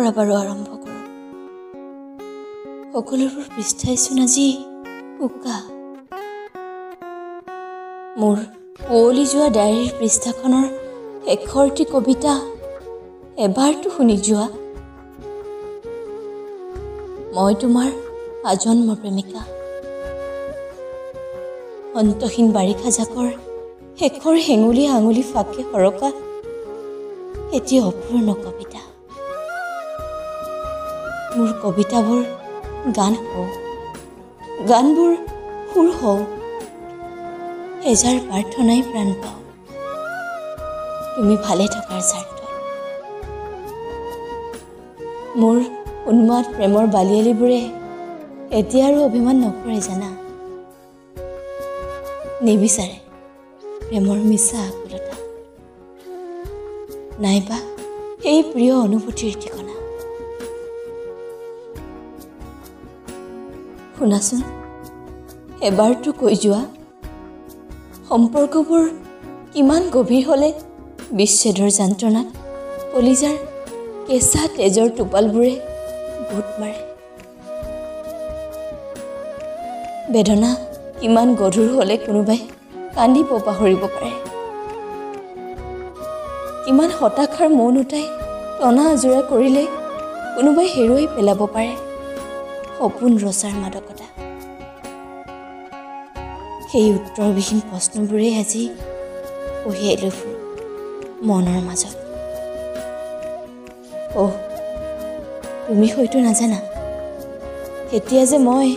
পৰা বাৰু আৰম্ভ কৰোঁ। সকলোবোৰ পৃষ্ঠাইচোন আজি উকা। মোৰ পুঁৱলি যোৱা ডায়েৰীৰ পৃষ্ঠাখনৰ শেষৰটি কবিতা এবাৰতো শুনি যোৱা। মই তোমাৰ আজন্ম প্ৰেমিকা। অন্তহীন বাৰিষা জাকৰ শেষৰ হেঙুলীয়া আঙুলি ফাকে সৰকা এটি অপূৰ্ণ কবিতা। মোৰ কবিতাবোৰ গান হওঁ, গানবোৰ সুৰ হওঁ, এজাৰ প্ৰাৰ্থনাই প্ৰাণ পাওঁ তুমি ভালে থকাৰ স্বাৰ্থত। মোৰ উন্মাদ প্ৰেমৰ বালিয়ালিবোৰে এতিয়া আৰু অভিমান নকৰে জানা। নিবিচাৰে প্ৰেমৰ মিছা আকুলতা, নাইবা সেই প্ৰিয় অনুভূতিৰ ঠিকনা। শুনাচোন, এবাৰতো কৈ যোৱা, সম্পৰ্কবোৰ কিমান গভীৰ হ'লে বিচ্ছেদৰ যন্ত্ৰণাত কলিজাৰ কেঁচা তেজৰ টোপালবোৰে গোট মাৰে। বেদনা কিমান গধুৰ হ'লে কোনোবাই কান্দিব পাহৰিব পাৰে। কিমান হতাশাৰ মন উঠাই টনা আজোৰা কৰিলে কোনোবাই হেৰুৱাই পেলাব পাৰে সপোন ৰচাৰ মাদকতা। সেই উত্তৰবিহীন প্ৰশ্নবোৰেই আজি কঢ়িয়াই লৈ ফুৰোঁ মনৰ মাজত। তুমি হয়তো নাজানা, এতিয়া যে মই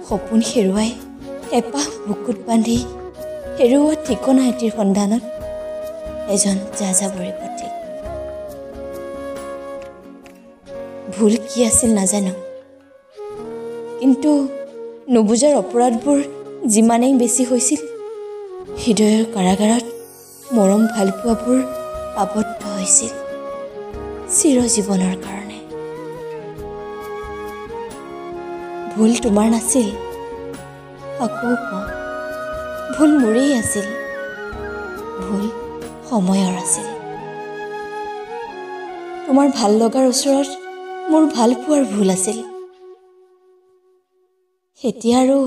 সপোন হেৰুৱাই এপাহ বুকুত বান্ধি হেৰুওৱা ঠিকনা এটিৰ সন্ধানত এজন যাযাবৰী পথিক। ভুল কি আছিল নাজানো, কিন্তু নুবুজাৰ অপৰাধবোৰ যিমানেই বেছি হৈছিল, হৃদয়ৰ কাৰাগাৰত মৰম ভালপোৱাবোৰ আবদ্ধ হৈছিল চিৰজীৱনৰ কাৰণে। ভুল তোমাৰ নাছিল, আকৌ কওঁ, ভুল মোৰেই আছিল। ভুল সময়ৰ আছিল। তোমাৰ ভাল লগাৰ ওচৰত মোৰ ভাল পোৱাৰ ভুল আছিল। এতিয়া আৰু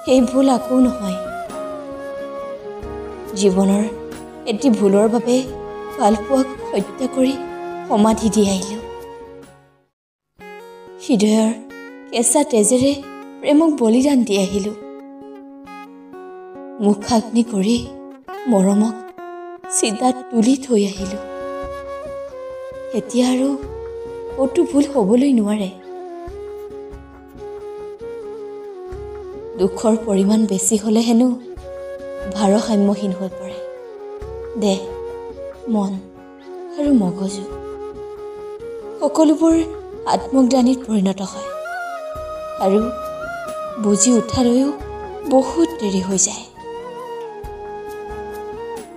সেই ভুল আকৌ নহয়। জীৱনৰ এটি ভুলৰ বাবে ভালপোৱাক হত্যা কৰি সমাধি দি আহিলোঁ। হৃদয়ৰ কেঁচা তেজেৰে প্ৰেমক বলিদান দি আহিলোঁ। মুখাগ্নি কৰি মৰমক চিতাত তুলি থৈ আহিলোঁ। এতিয়া আৰু ক'তো ভুল হ'বলৈ নোৱাৰে। দুখৰ পৰিমাণ বেছি হ'লে হেনো ভাৰসাম্যহীন হৈ পৰে দেহ, মন আৰু মগজু। সকলোবোৰ আত্মগ্লানিত পৰিণত হয় আৰু বুজি উঠালৈও বহুত দেৰি হৈ যায়।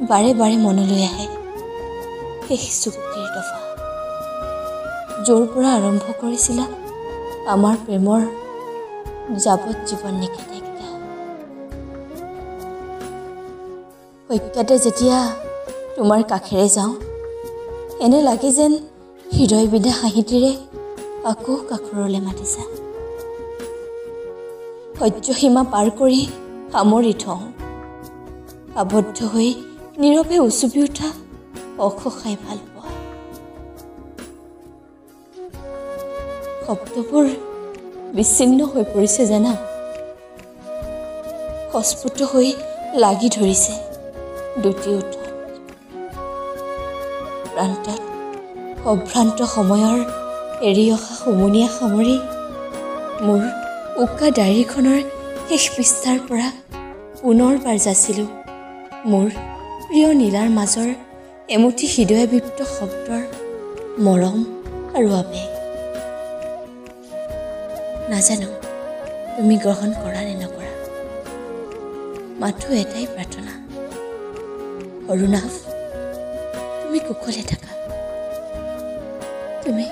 বাৰে বাৰে মনলৈ আহে শেষ চুক্তিৰ দফা, য'ৰ পৰা আৰম্ভ কৰিছিলা আমাৰ প্ৰেমৰ যাৱজ্জীৱন নিষেধাজ্ঞা। অজ্ঞাতে যেতিয়া তোমাৰ কাষেৰে যাওঁ, এনে লাগে যেন হৃদয় বিনা হাঁহিটিৰে আকৌ কাষৰলৈ মাতিছা। সহ্যসীমা পাৰ কৰি সামৰি থওঁ, আবদ্ধ হৈ নীৰৱে উচুপি উঠা অসহায় ভাল পোৱা। শব্দবোৰ বিচ্ছিন্ন হৈ পৰিছে জানা। অস্ফুট হৈ লাগি ধৰিছে দুটি ওঠত। প্ৰান্তত অভ্ৰান্ত সময়ৰ এৰি অহা হুমুনিয়া সামৰি মোৰ উকা ডায়েৰীখনৰ শেষ পৃষ্ঠাৰ পৰা পুনৰবাৰ যাচিলোঁ মোৰ প্ৰিয় নীলাৰ মাজৰ এমুঠি হৃদয়বিপ্ত শব্দৰ মৰম আৰু আবেগ। নাজানো তুমি গ্ৰহণ কৰা নে নকৰা, মাথো এটাই প্ৰাৰ্থনা, অৰুণাভ তুমি কুশলে থাকা। তুমি